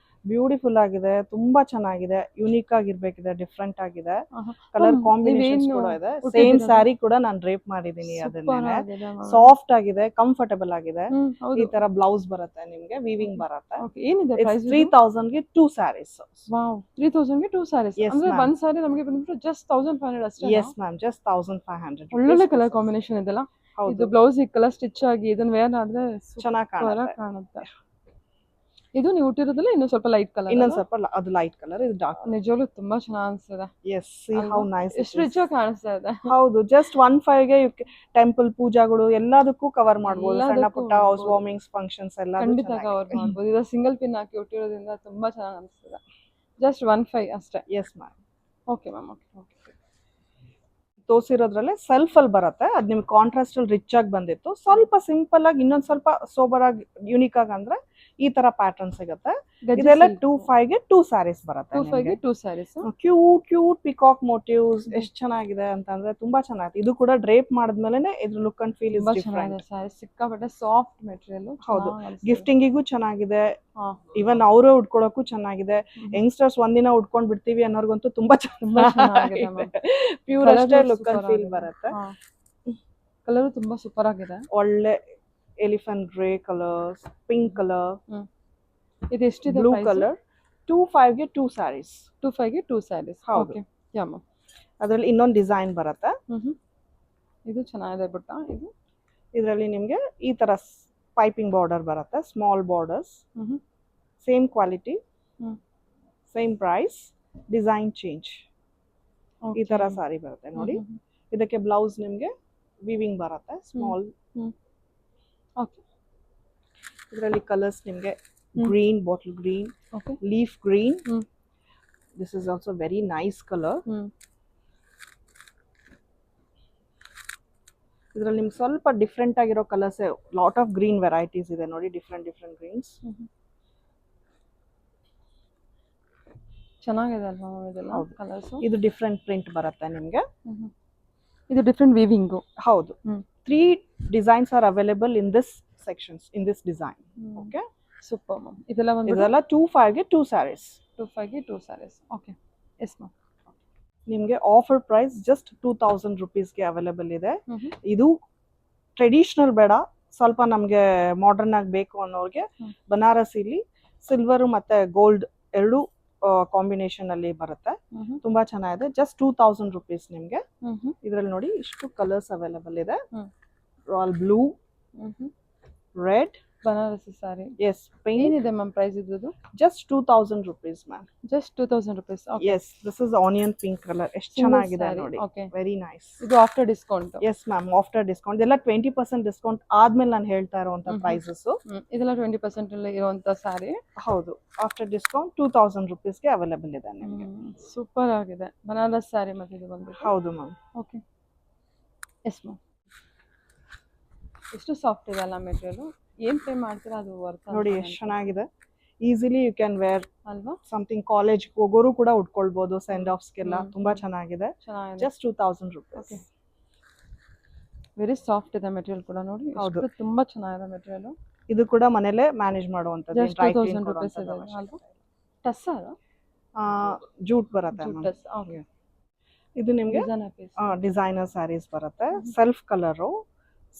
Beautiful ಆಗಿದೆ, ತುಂಬಾ ಚೆನ್ನಾಗಿದೆ, ಯುನೀಕ್ ಆಗಿರ್ಬೇಕಿದೆ, ಡಿಫ್ರೆಂಟ್ ಆಗಿದೆ. ಕಲರ್ ಕಾಂಬಿನೇಷನ್ಸ್ ಕೂಡ ಇದೆ. ಸೇಮ್ ಸ್ಯಾರಿ ಕೂಡ ನಾನು ಡ್ರೇಪ್ ಮಾಡಿದೀನಿ. ಅದನ್ನೇ ಸಾಫ್ಟ್ ಆಗಿದೆ, ಕಂಫರ್ಟಬಲ್ ಆಗಿದೆ. ಈ ತರ ಬ್ಲೌಸ್ ಬರುತ್ತೆ ನಿಮ್ಗೆ, ವೀವಿಂಗ್ ಬರುತ್ತೆ. ಏನಿದೆ ಪ್ರೈಸ್? 3000ಗೆ 2 ಸ್ಯಾರೀಸ್. ವಾವ್, 3000ಗೆ 2 ಸ್ಯಾರೀಸ್. ಅಂದ್ರೆ ಒಂದು ಸ್ಯಾರಿ ನಮಗೆ ಬಂದ್ಬಿಟ್ಟು ಜಸ್ಟ್ 1500 ಅಷ್ಟೇ. Yes ma'am, just 1500. ಒಳ್ಳೊಳ್ಳೆ ಕಲರ್ ಕಾಂಬಿನೇಷನ್ ಇದೆಲ್ಲ. ಇದು ಬ್ಲೌಸ್ ಈ ಕಲರ್ ಸ್ಟಿಚ್ ಆಗಿ ಇದನ್ನ ವೇರ್ ಆದ್ರೆ ಚೆನ್ನಾಗಿ ಕಾಣುತ್ತೆ. ಇದು ನೀವು ಹುಟ್ಟಿರೋದಲ್ಲ ಇನ್ನೊಂದು ಸ್ವಲ್ಪ ಲೈಟ್ ಕಲರ್. ಇನ್ನೊಂದು ಸ್ವಲ್ಪ ಅದು ಲೈಟ್ ಕಲರ್, ಇದು ಡಾರ್ಕ್. ನಿಜವಾಗ್ಲೂ ತುಂಬಾ ಚೆನ್ನಾಗಿ ಅನಿಸ್ತಿದೆ. Yes, see how nice. ಎಷ್ಟು ರಿಚ್ ಆಗಿ ಕಾಣಿಸ್ತಾ ಇದೆ. ಹೌದು. ಜಸ್ಟ್ 15ಗೆ ಟೆಂಪಲ್ ಪೂಜಾಗಳು ಎಲ್ಲದಕ್ಕೂ ಕವರ್ ಮಾಡಬಹುದು. ಸಣ್ಣ ಪುಟ್ಟ ಹೌಸ್ ವಾರ್ಮಿಂಗ್ಸ್ ಫಂಕ್ಷನ್ಸ್ ಎಲ್ಲ ಖಂಡಿತ ಕವರ್ ಮಾಡಬಹುದು. ಇದು ಸಿಂಗಲ್ ಪಿನ್ ಹಾಕಿ ಹುಟ್ಟಿರೋದ್ರಿಂದ ತುಂಬಾ ಚೆನ್ನಾಗಿ ಅನಿಸ್ತಿದೆ. ಜಸ್ಟ್ 15 ಅಷ್ಟೇ. Yes ma'am. Okay ma'am. Okay. ತೋರಿಸಿರೋದ್ರಲ್ಲೇ ಸೆಲ್ಫ್ ಅಲ್ಲಿ ಬರುತ್ತೆ. ಅದು ನಿಮ್ಗೆ ಕಾಂಟ್ರಾಸ್ಟ್ ಅಲ್ಲಿ ರಿಚ್ ಆಗಿ ಬಂದಿತ್ತು. ಸ್ವಲ್ಪ ಸಿಂಪಲ್ ಆಗಿ ಇನ್ನೊಂದು ಸ್ವಲ್ಪ ಸೋಬರ್ ಆಗಿ ಯುನೀಕ್ ಆಗಿ ಅಂದ್ರೆ ಈ ತರ ಪ್ಯಾಟರ್ನ್ ಸಿಗುತ್ತೆ. ಇದೆಲ್ಲ 2.5 ಗೆ 2 ಸ್ಯಾರೀಸ್ ಬರುತ್ತೆ. 2.5 ಗೆ 2 ಸ್ಯಾರೀಸ್. ಕ್ಯೂಟ್ ಪಿಕಾಕ್ ಮೋಟಿವ್ಸ್ ಎಷ್ಟು ಚೆನ್ನಾಗಿದೆ ಅಂತಂದ್ರೆ ತುಂಬಾ ಚೆನ್ನಾಗಿದೆ. ಇದು ಕೂಡ ಡ್ರೇಪ್ ಮಾಡಿದ್ಮೇಲೆ ಇದ್ರ look and feel is different. Sari ಸಿಕ್ಕಾಪಟ್ಟೆ ಸಾಫ್ಟ್ ಮೆಟೀರಿಯಲ್. ಹೌದು, ಗಿಫ್ಟಿಂಗಿಗೂ ಚೆನ್ನಾಗಿದೆ, ಇವನ್ ಅವರೇ ಉಟ್ಕೊಳ್ಳೋಕು ಚೆನ್ನಾಗಿದೆ. ಯಂಗ್ಸ್ಟರ್ಸ್ ಒಂದಿನ ಉಟ್ಕೊಂಡ್ ಬಿಡ್ತೀವಿ ಅನ್ನೋರ್ಗಂತೂ ತುಂಬಾ ಚೆನ್ನಾಗಿದೆ. ಪ್ಯೂರ್ ಅಷ್ಟೇ ಲುಕ್ ಅಂಡ್ ಫೀಲ್ ಬರುತ್ತೆ. ಕಲರ್ ತುಂಬಾ ಸೂಪರ್ ಆಗಿದೆ. ಒಳ್ಳೆ elephant grey colours, pink colour, ಇದು ಎಷ್ಟಿದೆ ಬ್ಲೂ ಕಲರ್. 2.5 ಗೆ 2 ಸ್ಯಾರೀಸ್. 2.5 ಗೆ 2 ಸ್ಯಾರೀಸ್. ಹೌದು. ಯಾಮ ಅದ್ರಲ್ಲಿ ಇನ್ನೊಂದು ಡಿಸೈನ್ ಬರುತ್ತೆ. ಇದು ಚೆನ್ನಾಗಿದೆ ಬುಟ್ಟ. ಇದು ಇದರಲ್ಲಿ ನಿಮ್ಗೆ ಈ ತರ ಪೈಪಿಂಗ್ ಬಾರ್ಡರ್ ಬರುತ್ತೆ, small borders, same quality, same price, design change. ಈ ತರ ಸಾರಿ ಬರುತ್ತೆ ನೋಡಿ. ಇದಕ್ಕೆ ಬ್ಲೌಸ್ ನಿಮ್ಗೆ ವಿವಿಂಗ್ ಬರುತ್ತೆ ಸ್ಮಾಲ್. ಇದರಲ್ಲಿ ಕಲರ್ಸ್ ನಿಮ್ಗೆ green, bottle green, leaf green. This is also very nice colour. ಇದರಲ್ಲಿ ನಿಮ್ಗೆ ಸ್ವಲ್ಪ ಡಿಫ್ರೆಂಟ್ ಆಗಿರೋ colours, lot of green varieties ಇದೆ ನೋಡಿ, ಡಿಫ್ರೆಂಟ್ ಗ್ರೀನ್ಸ್. ಚೆನ್ನಾಗಿದೆ ಅಲ್ವಾ ಇದೆಲ್ಲ ಕಲರ್ಸ್. ಇದು ಡಿಫ್ರೆಂಟ್ ಪ್ರಿಂಟ್ ಬರುತ್ತೆ ನಿಮ್ಗೆ. ಇದು ಡಿಫ್ರೆಂಟ್ ವೀವಿಂಗ್. ಹೌದು. 3 designs are available in this sections, in this design. Okay, super ma'am. ಇದೆಲ್ಲ 2.5 ಗೆ 2 ಸ್ಯಾರೀಸ್. 2.5 ಗೆ 2 ಸ್ಯಾರೀಸ್. Okay, yes ma'am. ನಿಮ್ಗೆ ಆಫರ್ ಪ್ರೈಸ್ ಜಸ್ಟ್ 2000 ರುಪೀಸ್ಗೆ ಅವೈಲೇಬಲ್ ಇದೆ. ಇದು ಟ್ರೆಡಿಷನಲ್ ಬೇಡ, ಸ್ವಲ್ಪ ನಮ್ಗೆ ಮಾಡರ್ನ್ ಆಗಿ ಬೇಕು ಅನ್ನೋರ್ಗೆ ಬನಾರಸಿಲಿ ಸಿಲ್ವರ್ ಮತ್ತೆ ಗೋಲ್ಡ್ ಎರಡು ಕಾಂಬಿನೇಷನ್ ಅಲ್ಲಿ ಬರುತ್ತೆ. ತುಂಬಾ ಚೆನ್ನಾಗಿದೆ. ಜಸ್ಟ್ 2000 ರುಪೀಸ್ ನಿಮ್ಗೆ. ಇದ್ರಲ್ಲಿ ನೋಡಿ ಇಷ್ಟು ಕಲರ್ಸ್ ಅವೈಲೇಬಲ್ ಇದೆ. Royal blue, red, Banarasi sari. Yes, ಏನಿದೆ ಮ್ಯಾಮ್ ಪ್ರೈಸ್ ಇದ್ದು? Just 2000 rupees ma'am. Just 2000 rupees. Yes, this is onion pink colour. ಎಷ್ಟು ಚೆನ್ನಾಗಿದೆ ನೋಡಿ. Very nice. ಇದು after discount? Yes ma'am, after discount. ಇದೆಲ್ಲ 20% ಡಿಸ್ಕೌಂಟ್ ಆದ್ಮೇಲೆ ನಾನು ಹೇಳ್ತಾ ಇರುವಂತ ಪ್ರೈಸಸ್. ಇದೆಲ್ಲ 20% ಇರುವಂತ ಸಾರಿ. ಹೌದು, ಆಫ್ಟರ್ ಡಿಸ್ಕೌಂಟ್ 2000 ರುಪೀಸ್ಗೆ ಅವೈಲೇಬಲ್ ಇದೆ ನಿಮಗೆ. ಸೂಪರ್ ಆಗಿದೆ ಬನಾರಸ್ ಸಾರಿ. ಮತ್ತೆ ಇದು ಬಂದು ಹೌದು ಮ್ಯಾಮ್. Okay, yes ma'am. ಎಷ್ಟು ಸಾಫ್ಟ್ ಇದೆ ಅಲ್ಲ ಮೆಟೀರಿಯಲ್. ಏನ್ ಪೇ ಮಾಡ್ತೀರಾ ಅದು ವರ್ತ್ ನೋಡಿ, ಎಷ್ಟು ಚೆನ್ನಾಗಿದೆ. ಈಸಿಲಿ ಯು ಕ್ಯಾನ್ ವೇರ್ ಅಲ್ವಾ? ಸಮಥಿಂಗ್ ಕಾಲೇಜ್ ಹೋಗೋರು ಕೂಡ ಉಟ್ಕೊಳ್ಬಹುದು, ಸೆಂಡ್ ಆಫ್ಸ್ಗೆಲ್ಲ. ತುಂಬಾ ಚೆನ್ನಾಗಿದೆ. Just 2000 rupees. ವೆರಿ ಸಾಫ್ಟ್ ಇದೆ ಮೆಟೀರಿಯಲ್ ಕೂಡ ನೋಡಿ. ಹೌದು, ತುಂಬಾ ಚೆನ್ನಾಗಿದೆ ಮೆಟೀರಿಯಲ್. ಇದು ಕೂಡ ಮನೇಲೆ ಮ್ಯಾನೇಜ್ ಮಾಡುವಂತದ್ದು. ಜಸ್ಟ್ 2000 ರುಪೀಸ್ ಇದೆ ಅಲ್ವಾ? ಟಸ್ಸರ್ ಜೂಟ್ ಬರುತ್ತೆ ಮ್ಯಾಮ್. ಓಕೆ, ಇದು ನಿಮಗೆ ಡಿಸೈನರ್ ಸ್ಯಾರೀಸ್ ಬರುತ್ತೆ. ಸೆಲ್ಫ್ ಕಲರು,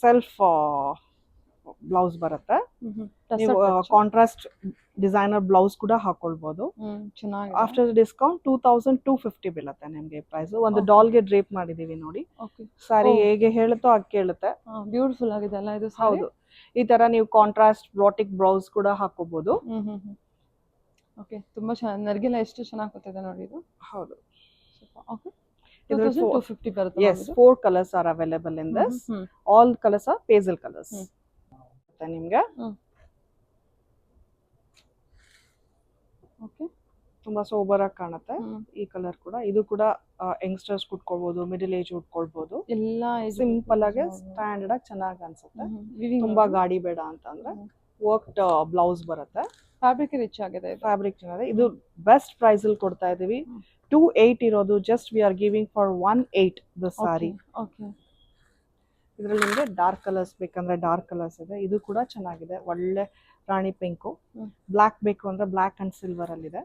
ಸೆಲ್ಫ್ ಬ್ಲೌಸ್ ಬರುತ್ತೆ. ನೀವು ಕಾಂಟ್ರಾಸ್ಟ್ ಡಿಸೈನರ್ ಬ್ಲೌಸ್ ಕೂಡ ಹಾಕೊಳ್ಬಹುದು. ಆಫ್ಟರ್ ಡಿಸ್ಕೌಂಟ್ 2250 ಬೀಳುತ್ತೆ ನಿಮ್ಗೆ ಪ್ರೈಸ್. ಒಂದು ಡಾಲ್ಗೆ ಡ್ರೇಪ್ ಮಾಡಿದೀವಿ ನೋಡಿ. ಸಾರಿ ಹೇಗೆ ಹೇಳುತ್ತೋ ಹಾಗೆ ಕೇಳುತ್ತೆ. ಬ್ಯೂಟಿಫುಲ್ ಆಗಿದೆ ಅಲ್ಲ ಇದು? ಹೌದು, ಈ ತರ ನೀವು ಕಾಂಟ್ರಾಸ್ಟ್ ಬ್ಲಾಟಿಕ್ ಬ್ಲೌಸ್ ಕೂಡ ಹಾಕೋಬಹುದು. ಓಕೆ, ತುಂಬಾ ಚೆನ್ನಾಗಿ. ನರ್ಗೆಲ್ಲ ಎಷ್ಟು ಚೆನ್ನಾಗಿ ಗೊತ್ತಿದೆ ನೋಡಿ ಇದು. ಹೌದು. ಓಕೆ, 2250 ಬರುತ್ತೆ. Yes, 4 colors are available in this. All colors are pastel colors. ನಿಮ್ಗೆ ಓಕೆ, ತುಂಬಾ ಸೋಬರ್ ಆಗಿ ಕಾಣುತ್ತೆ ಈ ಕಲರ್ ಕೂಡ. ಇದು ಕೂಡ ಯಂಗ್ಸ್ಟರ್ಸ್ ಕುಟ್ಕೊಳ್ಬಹುದು, ಮಿಡಲ್ ಏಜ್ ಉಟ್ಕೊಳ್ಬಹುದು. ಎಲ್ಲ ಸಿಂಪಲ್ ಆಗಿ ಸ್ಟ್ಯಾಂಡರ್ಡ್ ಆಗಿ ಚೆನ್ನಾಗಿ ಅನ್ಸುತ್ತೆ. ತುಂಬಾ ಗಾಡಿ ಬೇಡ ಅಂತಂದ್ರೆ ವರ್ಕ್ಡ್ ಬ್ಲೌಸ್ ಬರುತ್ತೆ. ಫ್ಯಾಬ್ರಿಕ್ ರಿಚ್ ಆಗಿದೆ. ಫ್ಯಾಬ್ರಿಕ್ ಚೆನ್ನಾಗಿದೆ. ಇದು ಬೆಸ್ಟ್ ಪ್ರೈಸ್ ಅಲ್ಲಿ ಕೊಡ್ತಾ ಇದೀವಿ. 28 ಇರೋದು just we are giving for 18 the sorry. Okay, ಇದರಲ್ಲಿ ನಿಮಗೆ ಡಾರ್ಕ್ ಕಲರ್ಸ್ ಬೇಕಂದ್ರೆ ಡಾರ್ಕ್ ಕಲರ್ಸ್ ಇದೆ. ಇದು ಕೂಡ ಚೆನ್ನಾಗಿದೆ, ಒಳ್ಳೆ ರಾಣಿ ಪಿಂಕು. ಬ್ಲಾಕ್ ಬೇಕು ಅಂದ್ರೆ ಬ್ಲಾಕ್ ಅಂಡ್ ಸಿಲ್ವರ್ ಅಲ್ಲಿ ಇದೆ.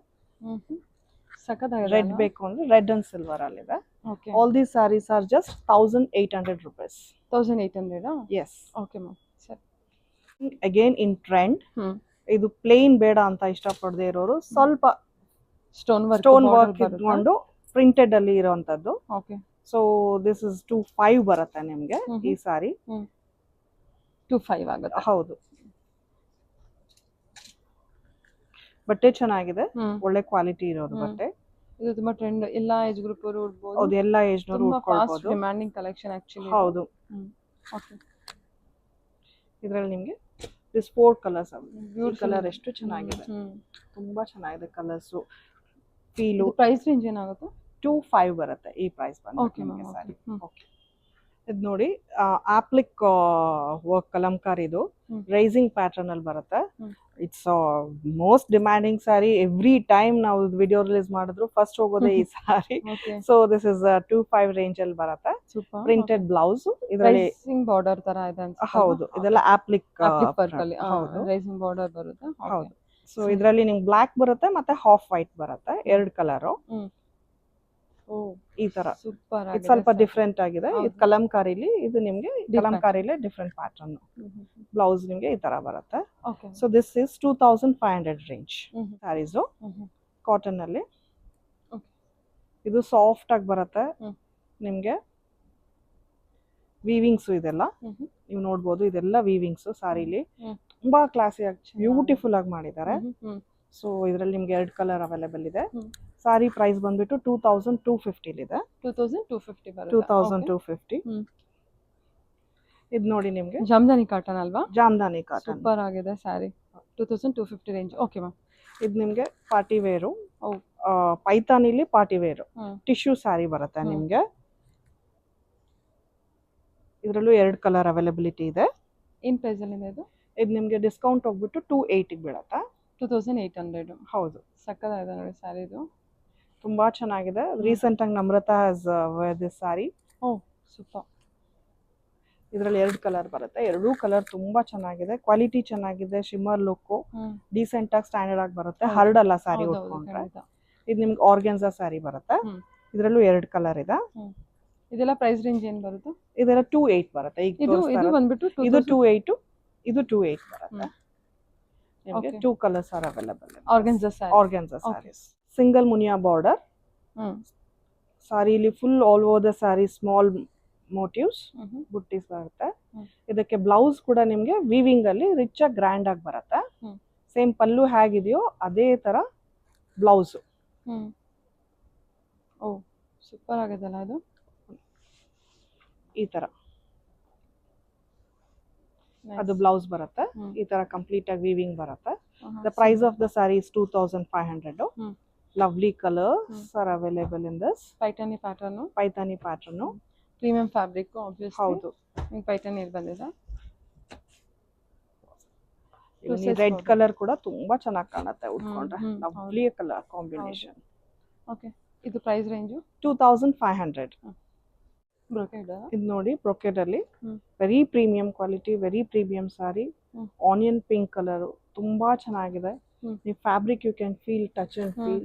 ರೆಡ್ ಬೇಕು ಅಂದ್ರೆ ರೆಡ್ ಅಂಡ್ ಸಿಲ್ವರ್ ಅಲ್ಲಿ ಇದೆ. All these saris are just 1800 rupees. 1800? Yes. Okay ma'am, ಸರಿ. Again in trend. ಇದು ಪ್ಲೇನ್ ಬೇಡ ಅಂತ ಇಷ್ಟಪಡದೆ ಇರೋರು ಸ್ವಲ್ಪ ಸ್ಟೋನ್ ವರ್ಕ್ ಇಟ್ಕೊಂಡು ಪ್ರಿಂಟೆಡ್ ಅಲ್ಲಿ ಇರುವಂತದ್ದು. ಓಕೆ, ಸೊ ದಿಸ್ ಇಸ್ 25 ಬರುತ್ತೆ ನಿಮ್ಗೆ ಈ ಸಾರಿ. 25 ಆಗುತ್ತೆ. ಹೌದು, ಬಟ್ಟೆ ಚೆನ್ನಾಗಿದೆ, ಒಳ್ಳೆ ಕ್ವಾಲಿಟಿ ಇರೋದು ಬಟ್ಟೆ. ಇದು ತುಂಬಾ ಟ್ರೆಂಡ್, ಎಲ್ಲಾ ಏಜ್ ಗ್ರೂಪ್ ಅವರು ಉಡ್ಬೋದು. ಹೌದು, ಎಲ್ಲಾ ಏಜ್ ನವರು ಉಟ್ಕೊಳ್ಬಹುದು. Demanding collection actually. ಹೌದು. ಓಕೆ, ಇದರಲ್ಲಿ ನಿಮಗೆ ದಿಸ್ 4 ಕಲರ್ಸ್. ಈ ಕಲರ್ ಎಷ್ಟು ಚೆನ್ನಾಗಿದೆ, ತುಂಬಾ ಚೆನ್ನಾಗಿದೆ ಕಲರ್ಸ್. ಫೀಲು. ಪ್ರೈಸ್ ರೇಂಜ್ ಏನಾಗುತ್ತೆ? 25 ಬರುತ್ತೆ ಈ ಪ್ರೈಸ್ ಬಂದು. Okay ma'am. ಸಾರಿ. ಓಕೆ, ಇದು ನೋಡಿ ಆಪ್ಲಿಕ್ ವರ್ಕ್ ಕಲಂಕಾರಿದು ಹ್ಮ್. ರೈಸಿಂಗ್ ಪ್ಯಾಟರ್ನ್ ಅಲ್ಲಿ ಬರುತ್ತೆ. Hmm. It's most demanding sari. Every time ನಾವು ವಿಡಿಯೋ ರಿಲೀಸ್ ಮಾಡಿದ್ರು ಫಸ್ಟ್ ಹೋಗೋದೇ ಈ sari. Okay so this is 2.5 range ಅಲ್ಲಿ ಬರುತ್ತೆ. ಸೂಪರ್. ಪ್ರಿಂಟೆಡ್ ಬ್ಲೌಸ್ ಇದರಲ್ಲಿ. ರೈಸಿಂಗ್ ಬಾರ್ಡರ್ ತರ ಇದೆ ಅನ್ಸುತ್ತೆ. ಹೌದು, ಇದೆಲ್ಲ ಆಪ್ಲಿಕ್ ವರ್ಕ್ ಅಲ್ಲಿ ಹೌದು ರೈಸಿಂಗ್ ಬಾರ್ಡರ್ ಬರುತ್ತೆ. ಹೌದು. ಸೊ ಇದರಲ್ಲಿ ನಿಮ್ಗೆ ಬ್ಲಾಕ್ ಬರುತ್ತೆ ಮತ್ತೆ ಹಾಫ್ ವೈಟ್ ಬರುತ್ತೆ, ಎರಡು ಕಲರ್. ಓ ಈ ತರ ಸೂಪರ್ ಇದು ಸ್ವಲ್ಪ ಡಿಫ್ರೆಂಟ್ ಆಗಿದೆ. ಇದು ಹೌದು. ಕಲಂಕಾರಿಲಿ, ಇದು ನಿಮ್ಗೆ ಕಲಂಕಾರಿಲೇ ಡಿಫ್ರೆಂಟ್ ಪ್ಯಾಟರ್ನ್. ಬ್ಲೌಸ್ ನಿಮ್ಗೆ ಈ ತರ ಬರುತ್ತೆ. Okay. So this is 2500 range sarees. Cotton ಅಲ್ಲಿ Okay. ಇದು ಸಾಫ್ಟ್ ಆಗಿ ಬರುತ್ತೆ ಹ್ಮ್. ನಿಮ್ಗೆ. ವೀವಿಂಗ್ಸ್ ಇದೆಲ್ಲ ನೀವು ನೋಡ್ಬೋದು, ಇದೆಲ್ಲ ವೀವಿಂಗ್ಸ್ ಸಾರಿಲಿ. ಹ್ಮ್. ತುಂಬಾ ಕ್ಲಾಸಿ ಆಗಿ ಬ್ಯೂಟಿಫುಲ್ ಆಗಿ ಮಾಡಿದ್ದಾರೆ. ಸೊ ಇದರಲ್ಲಿ ನಿಮ್ಗೆ 2 ಕಲರ್ ಅವೈಲೇಬಲ್ ಇದೆ. ಹ್ಮ್. ಸಾರಿ ಪ್ರೈಸ್ ಬಂದ್ಬಿಟ್ಟು 2250 ಇದೆ. 2250 ಬರುತ್ತೆ. 2250. ಹ್ಮ್. ಇದು ನೋಡಿ ನಿಮ್ಗೆ ಜಾಮ್ದಾನಿ ಕಾಟನ್ ಅಲ್ವಾ? ಜಾಮ್ದಾನಿ ಕಾಟನ್. ಸೂಪರ್ ಆಗಿದೆ ಸ್ಯಾರಿ. 2250 ರೇಂಜ್. Okay ma'am. ಇದು ನಿಮ್ಗೆ ಪಾರ್ಟಿ ವೇರು. ಓ. ಪೈತಾನಿಲಿ ಪಾರ್ಟಿ ವೇರು ಹ್ಮ್. ಟಿಶ್ಯೂ ಸ್ಯಾರಿ ಬರುತ್ತೆ ಹ್ಮ್. ನಿಮ್ಗೆ. ಇದರಲ್ಲೂ 2 ಕಲರ್ ಅವೈಲಬಿಲಿಟಿ ಇದೆ. ಏನ್ ಪ್ರೈಸ್ ಅಲ್ಲಿ ಇದೆ ಇದು? ಇದು ನಿಮ್ಗೆ ಡಿಸ್ಕೌಂಟ್ ಹೋಗ್ಬಿಟ್ಟು 280 ಬೀಳುತ್ತೆ. 2800. ಹೌದು, ಸಕ್ಕತ್ತಾಗಿದೆ ನೋಡಿ ಸ್ಯಾರಿ ಇದು. ತುಂಬಾ ಚೆನ್ನಾಗಿದೆ. ರೀಸೆಂಟ್ ಆಗಿ Namrata has wear this saree. Oh super. ಇದರಲ್ಲಿ 2 ಕಲರ್ ಬರುತ್ತೆ. ಎರಡೂ ಕಲರ್ ತುಂಬಾ ಚೆನ್ನಾಗಿದೆ. ಕ್ವಾಲಿಟಿ ಚೆನ್ನಾಗಿದೆ. ಶಿಮ್ಮರ್ ಲುಕ್ ಡೀಸೆಂಟ್ ಆಗಿ ಸ್ಟ್ಯಾಂಡರ್ಡ್ ಆಗಿ ಬರುತ್ತೆ. ಹೌದು. ಹರಡಲ್ಲ ಸ್ಯಾರಿ ಹೌದು, ಉಟ್ಕೊಂಡ್ರೆ. ಖಂಡಿತ. ಇದು ನಿಮ್ಗೆ ಆರ್ಗೆನ್ಸಾ ಸ್ಯಾರಿ ಬರುತ್ತೆ. ಹ್ಮ್. ಇದರಲ್ಲೂ 2 ಕಲರ್ ಇದೆ. ಇದೆಲ್ಲ ಪ್ರೈಸ್ ರೇಂಜ್ ಏನ್ ಬರುತ್ತೆ? ಇದೆಲ್ಲ 28 ಬರುತ್ತೆ. ಈಗ ಇದು ತೋರಿಸ್ತಾ ಇದು ಇರೋದು. ಬಂದ್ಬಿಟ್ಟು ಇದು 28, ಇದು 28 ಬರುತ್ತೆ. ನಿಮಗೆ Okay. 2 colours are available. Organza sari. Organza saris. Single ಮುನಿಯಾ ಬಾರ್ಡರ್ ಸಾರಿಲಿ full all over the sari small motifs ಬುಟ್ಟೀಸ್ ಬರುತ್ತೆ. ಇದಕ್ಕೆ ಬ್ಲೌಸ್ ಕೂಡ ನಿಮ್ಗೆ ವೀವಿಂಗ್ ಅಲ್ಲಿ ರಿಚ್ ಆಗಿ ಗ್ರ್ಯಾಂಡ್ ಆಗಿ ಬರುತ್ತೆ. ಸೇಮ್ ಪಲ್ಲು ಹೇಗಿದೆಯೋ ಅದೇ ತರ ಬ್ಲೌಸ್. ಓ ಸೂಪರ್ ಆಗಿದೆಲ್ಲ ಇದು. ಈ ತರ ಅದು ಬ್ಲೌಸ್ ಬರುತ್ತೆ. ಈ ತರ ಕಂಪ್ಲೀಟ್ ಆಗಿ ವೀವಿಂಗ್ ಬರುತ್ತೆ. The price of the sari is 2500. Lovely colours are available in this. Paithani pattern. Paithani pattern. Premium fabric obviously. ಹೌದು. ನಿಮಗೆ ಪೈಠಾನಿ ಇಲ್ಲಿ ಬಂದಿದೆ. ರೆಡ್ ಕಲರ್ ಕೂಡ ತುಂಬಾ ಚೆನ್ನಾಗಿ ಕಾಣುತ್ತೆ ಉಟ್ಕೊಂಡ್ರೆ. Lovely colour combination. ಓಕೆ. ಇದು ಪ್ರೈಸ್ ರೇಂಜ್ 2500. ಬ್ರೊಕೇಡ್. ಇದು ನೋಡಿ ಬ್ರೊಕೇಡ್ ಅಲ್ಲಿ very premium quality, very premium sari. Onion pink colour ತುಂಬಾ ಚೆನ್ನಾಗಿದೆ. ನೀವು fabric you can feel, touch and feel.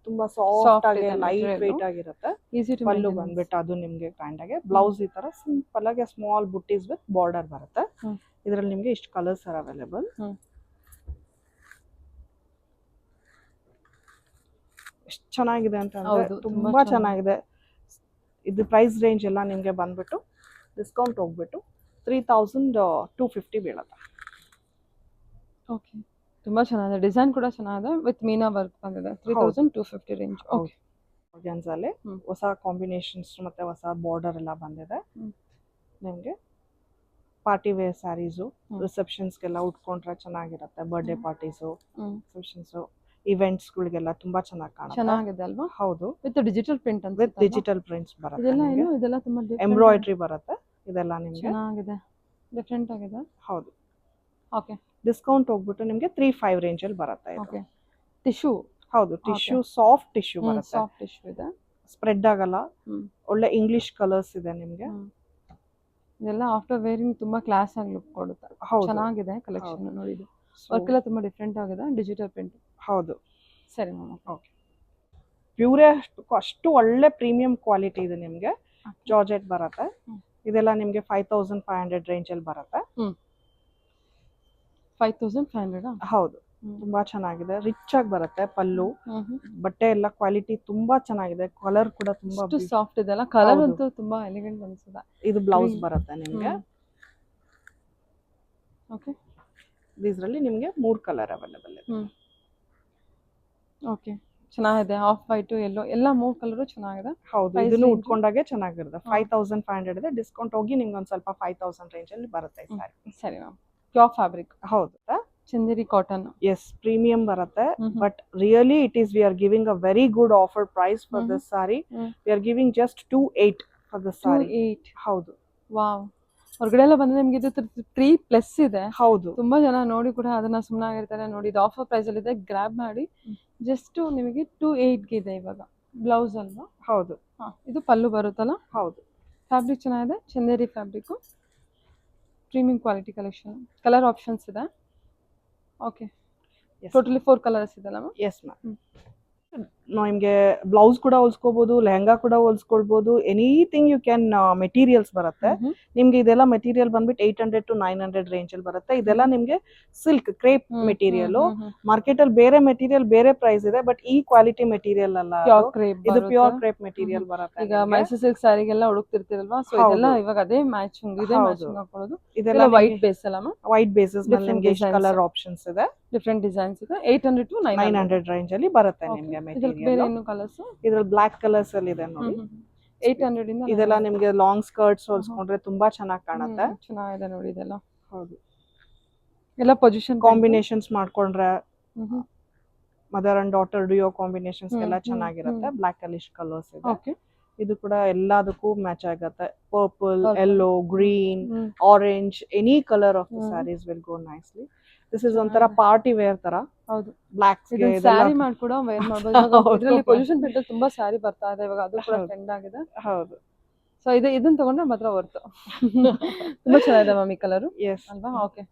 ತುಂಬಾ ಸಾಫ್ಟ್ ಆಗಿ ಲೈಟ್ ವೇಟ್ ಆಗಿರುತ್ತೆ. ಈಸಿ ಟು ಪಲ್ಲು ಬಂದ್ಬಿಟ್ಟು ಅದು ನಿಮ್ಗೆ ಗ್ರ್ಯಾಂಡ್ ಆಗಿ. ಬ್ಲೌಸ್ ಈ ತರ ಸಿಂಪಲ್ ಆಗಿ ಸ್ಮಾಲ್ ಬುಟ್ಟೀಸ್ ವಿತ್ ಬಾರ್ಡರ್ ಬರುತ್ತೆ. ಇದರಲ್ಲಿ ನಿಮ್ಗೆ ಇಷ್ಟು ಕಲರ್ಸ್ ಆರ್ ಅವೈಲೇಬಲ್. ಎಷ್ಟು ಚೆನ್ನಾಗಿದೆ ಅಂತ ಅಂದ್ರೆ ತುಂಬಾ ಚೆನ್ನಾಗಿದೆ. ಇದು ಪ್ರೈಸ್ ರೇಂಜ್ ಎಲ್ಲ ನಿಮ್ಗೆ ಬಂದ್ಬಿಟ್ಟು ಡಿಸ್ಕೌಂಟ್ ಹೋಗ್ಬಿಟ್ಟು 3250 ಬೀಳುತ್ತೆ. ಓಕೆ. ತುಂಬಾ ಚೆನ್ನಾಗಿದೆ. ಡಿಸೈನ್ ಕೂಡ ಚೆನ್ನಾಗಿದೆ ವಿತ್ ಮೀನಾ ವರ್ಕ್ ಬಂದಿದೆ. 3250 ರೇಂಜ್. ಓಕೆ. ಆರ್ಗನ್ಸಾಲೆ ಹೊಸ ಕಾಂಬಿನೇಷನ್ಸ್ ಮತ್ತೆ ಹೊಸ ಬಾರ್ಡರ್ ಎಲ್ಲ ಬಂದಿದೆ. ನಿಮ್ಗೆ ಪಾರ್ಟಿ ವೇರ್ ಸ್ಯಾರೀಸು ರಿಸೆಪ್ಷನ್ಸ್ಗೆಲ್ಲ ಉಟ್ಕೊಂಡ್ರೆ ಚೆನ್ನಾಗಿರುತ್ತೆ. ಬರ್ಡೇ ಪಾರ್ಟೀಸು, ರಿಸೆಪ್ಷನ್ಸು, ಇವೆಂಟ್ಸ್ಗಳಿಗೆಲ್ಲ ತುಂಬಾ ಚೆನ್ನಾಗಿ ಕಾಣುತ್ತೆ. ಚೆನ್ನಾಗಿದೆ ಅಲ್ವಾ? ಹೌದು. ವಿತ್ ಡಿಜಿಟಲ್ ಪ್ರಿಂಟ್ ಅಂತ. ವಿತ್ ಡಿಜಿಟಲ್ ಪ್ರಿಂಟ್ಸ್ ಬರುತ್ತೆ. ಇದೆಲ್ಲ ಏನು? ಇದೆಲ್ಲ ತುಂಬಾ ಎಂಬ್ರಾಯ್ಡ್ರಿ ಬರುತ್ತೆ. ಇದೆಲ್ಲ ನಿಮ್ಗೆ ಚೆನ್ನಾಗಿದೆ. ಡಿಫರೆಂಟ್ ಆಗಿದೆ. ಹೌದು. ಓಕೆ. ಡಿಸ್ಕೌಂಟ್ ಹೋಗ್ಬಿಟ್ಟು ನಿಮ್ಗೆ 35 ರೇಂಜ್ ಅಲ್ಲಿ ಬರುತ್ತೆ. ಓಕೆ. ಟಿಶ್ಯೂ. ಹೌದು, ಟಿಶ್ಯೂ ಸಾಫ್ಟ್ ಟಿಶ್ಯೂ ಬರುತ್ತೆ. ಸಾಫ್ಟ್ ಟಿಶ್ಯೂ ಇದೆ. ಸ್ಪ್ರೆಡ್ ಆಗಲ್ಲ. ಒಳ್ಳೆ ಇಂಗ್ಲಿಷ್ ಕಲರ್ಸ್ ಇದೆ ನಿಮ್ಗೆ. ಇದೆಲ್ಲ ಆಫ್ಟರ್ ವೇರಿಂಗ್ ತುಂಬಾ ಕ್ಲಾಸ್ ಆಗಿ ಲುಕ್ ಕೊಡುತ್ತೆ. ಚೆನ್ನಾಗಿದೆ ಕಲೆಕ್ಷನ್ ನೋಡಿ. ಇದು ವರ್ಕ್ ಎಲ್ಲ ತುಂಬಾ ಡಿಫರೆಂಟ್ ಆಗಿದೆ. Digital print. ಹೌದು. ಸರಿ ಮ್ಯಾಮ್. ಓಕೆ. ಪ್ಯೂರೇ ಅಷ್ಟು ಒಳ್ಳೆ ಪ್ರೀಮಿಯಂ ಕ್ವಾಲಿಟಿ ಇದೆ ನಿಮ್ಗೆ. ಜಾರ್ಜೆಟ್ ಬರುತ್ತೆ. ಇದೆಲ್ಲ ನಿಮ್ಗೆ 5500 ರೇಂಜ್ ಅಲ್ಲಿ ಬರುತ್ತೆ. 5500. ಹೌದು. ತುಂಬಾ ಚೆನ್ನಾಗಿದೆ. ರಿಚ್ ಆಗಿ ಬರುತ್ತೆ ಪಲ್ಲು. ಬಟ್ಟೆ ಎಲ್ಲ ಕ್ವಾಲಿಟಿ ತುಂಬಾ ಚೆನ್ನಾಗಿದೆ. ಕಲರ್ ಕೂಡ ತುಂಬಾ ಸಾಫ್ಟ್ ಇದೆ ಅಲ್ಲ. ಕಲರ್ ಅಂತೂ ತುಂಬಾ ಎಲಿಗೆಂಟ್ ಅನ್ಸುತ್ತೆ. ಇದು ಬ್ಲೌಸ್ ಬರುತ್ತೆ ನಿಮ್ಗೆ. ಓಕೆ. ಇದರಲ್ಲಿ ನಿಮ್ಗೆ 3 ಕಲರ್ ಅವೈಲೇಬಲ್ ಇದೆ. ಓಕೆ. ಚೆನ್ನಾಗಿದೆ. ಆಫ್ ವೈಟ್, ಯೆಲ್ಲೋ ಎಲ್ಲ 3 ಕಲರ್ ಚೆನ್ನಾಗಿದೆ. ಹೌದು. ಇದನ್ನು ಉಟ್ಕೊಂಡಾಗೆ ಚೆನ್ನಾಗಿರುತ್ತೆ. 5500 ಇದೆ. ಡಿಸ್ಕೌಂಟ್ ಹೋಗಿ ನಿಮ್ಗೆ ಒಂದು ಸ್ವಲ್ಪ 5000 ರೇಂಜ್ ಅಲ್ಲಿ ಬರುತ್ತೆ ಈ ಸಾರಿ. ಸರಿ ಮ್ಯಾಮ್. Pure fabric. ಹೌದು. ಚಂದೇರಿ ಕಾಟನ್. ಎಸ್, ಪ್ರೀಮಿಯಂ ಬರುತ್ತೆ. But really it is we are giving a very good offer price for this sari. We are giving just 28 for the sari 28. ಹೌದು ವಾವ್, ಹೊರಗಡೆ ಎಲ್ಲ ಬಂದ್ರೆ ನಿಮ್ಗೆ ಇದು 3+ ಇದೆ. ಹೌದು ತುಂಬಾ ಜನ ನೋಡಿ ಕೂಡ ಅದನ್ನ ಸುಮ್ಮನಾಗಿರ್ತಾರೆ. ನೋಡಿ ಇದು ಆಫರ್ ಪ್ರೈಸ್ ಅಲ್ಲಿ ಇದೆ, ಗ್ರಾಬ್ ಮಾಡಿ. ಜಸ್ಟ್ ನಿಮಗೆ 28 ಇದೆ ಇವಾಗ. ಬ್ಲೌಸ್ ಅಲ್ವಾ? ಹೌದು ಇದು ಪಲ್ಲು ಬರುತ್ತಲ್ಲ. ಹೌದು ಫ್ಯಾಬ್ರಿಕ್ ಚೆನ್ನಾಗಿದೆ, Chanderi fabric, premium quality collection. Colour options ಇದೆ. ಓಕೆ, ಟೋಟಲಿ 4 ಕಲರ್ಸ್ ಇದೆಲ್ಲ ಮ್ಯಾಮ್. Yes ma'am. ನಿಮಗೆ ಬ್ಲೌಸ್ ಕೂಡ ಹೊಲ್ಸ್ಕೋಬಹುದು, ಲೆಹಂಗಾ ಕೂಡ ಹೊಲ್ಸ್ಕೊಳ್ಬಹುದು. ಎನಿಥಿಂಗ್ ಯು ಕ್ಯಾನ್ ಮೆಟೀರಿಯಲ್ಸ್ ಬರುತ್ತೆ ನಿಮ್ಗೆ. ಇದೆಲ್ಲ ಮೆಟೀರಿಯಲ್ ಬಂದ್ಬಿಟ್ಟು 800 to 900 ರೇಂಜ್ ಅಲ್ಲಿ ಬರುತ್ತೆ. ಇದೆಲ್ಲ ನಿಮ್ಗೆ ಸಿಲ್ಕ್ ಕ್ರೇಪ್ ಮೆಟೀರಿಯಲ್. ಮಾರ್ಕೆಟ್ ಅಲ್ಲಿ ಬೇರೆ ಮೆಟೀರಿಯಲ್ ಬೇರೆ ಪ್ರೈಸ್ ಇದೆ, ಬಟ್ ಈ ಕ್ವಾಲಿಟಿ ಮೆಟೀರಿಯಲ್ ಅಲ್ಲ, ಇದು ಪ್ಯೂರ್ ಕ್ರೇಪ್ ಮೆಟೀರಿಯಲ್ ಬರುತ್ತೆ. ಈಗ ಮೈಸೂರು ಸಿಲ್ಕ್ ಸ್ಯಾರಿಗೆಲ್ಲ ಹುಡುಕ್ತಿರ್ತಿರಲ್ವಾ, ಸೊ ಇದೆಲ್ಲ ಇವಾಗ ಅದೇ ಮ್ಯಾಚಿಂಗ್ ಹಾಕೊಳ್ಳೋದು. ಇದೆಲ್ಲ ವೈಟ್ ಬೇಸ್ ಅಲ್ಲ ಮ್ಯಾಮ್? ವೈಟ್ ಬೇಸಿಸ್ ಮೇಲೆ ನಿಮ್ಗೆ ಎಷ್ಟು ಕಲರ್ ಆಪ್ಷನ್ಸ್ ಇದೆ, ಡಿಫ್ರೆಂಟ್ ಡಿಸೈನ್ಸ್ ಇದೆ. 800 to 900 ರೇಂಜ್ ಅಲ್ಲಿ ಬರುತ್ತೆ ನಿಮ್ಗೆ ಮೆಟೀರಿಯಲ್. ಬೇರೆ ಏನು ಕಲರ್ಸ್? ಇದ್ರಲ್ಲಿ ಬ್ಲಾಕ್ ಕಲರ್ಸ್ ಅಲ್ಲಿ ಇದೆ ನೋಡಿ. 800 ಇಂದ ಇದೆಲ್ಲ ನಿಮ್ಗೆ ಲಾಂಗ್ ಸ್ಕರ್ಟ್ಸ್ ಹೊಲ್ಸ್ಕೊಂಡ್ರೆ ತುಂಬಾ ಚೆನ್ನಾಗಿ ಕಾಣುತ್ತೆ. ಚೆನ್ನಾಗಿದೆ ನೋಡಿ ಇದೆಲ್ಲ. ಹೌದು, ಎಲ್ಲ ಪೊಸಿಷನ್ ಕಾಂಬಿನೇಷನ್ಸ್ ಮಾಡ್ಕೊಂಡ್ರೆ mother and daughter duo combinations ಎಲ್ಲ ಚೆನ್ನಾಗಿರುತ್ತೆ. ಬ್ಲಾಕ್ ಅಲ್ಲಿ ಇಷ್ಟು ಕಲರ್ಸ್ ಇದೆ. ಓಕೆ, ಇದು ಕೂಡ ಎಲ್ಲದಕ್ಕೂ ಮ್ಯಾಚ್ ಆಗುತ್ತೆ. Purple, yellow, green, orange, any colour of the sarees will go nicely. This is ಒಂಥರ ಪಾರ್ಟಿ ವೇರ್ ತರ. ಹೌದು, ಬ್ಲಾಕ್ ಸ್ಯಾರಿ ಮಾಡಿ ಕೂಡ ವೇರ್ ಮಾಡಬಹುದು. ಇದರಲ್ಲಿ ಪೊಸಿಷನ್ ಪ್ರಿಂಟ್ ತುಂಬಾ ಸ್ಯಾರಿ ಬರ್ತಾ ಇದೆ ಇವಾಗ, ಅದು ಕೂಡ ಟ್ರೆಂಡ್ ಆಗಿದೆ. ಹೌದು, ಸೊ ಇದನ್ನ ತಗೊಂಡ್ರೆ ಮಾತ್ರ ವರ್ತ್. ತುಂಬಾ ಚೆನ್ನಾಗಿದೆ ಮ್ಯಾಮ್ ಈ ಕಲರ್ ಎಸ್ ಅಲ್ವಾ? Okay,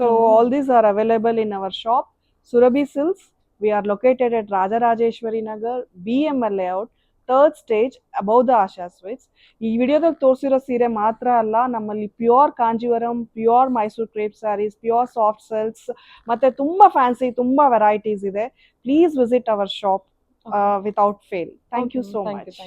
so all these are available in our shop Surabhi Silks. We are located at Rajarajeshwari Nagar, BML layout, 3rd stage, above the Asha Sweets. ಈ ವಿಡಿಯೋದಲ್ಲಿ ತೋರಿಸಿರೋ ಸೀರೆ ಮಾತ್ರ ಅಲ್ಲ, ನಮ್ಮಲ್ಲಿ pure Kanjeevaram, pure Mysore crepe sarees, pure soft silks ಮತ್ತೆ ತುಂಬಾ ಫ್ಯಾನ್ಸಿ ತುಂಬಾ ವೆರೈಟೀಸ್ ಇದೆ. Please visit our shop without fail. Thank you so much.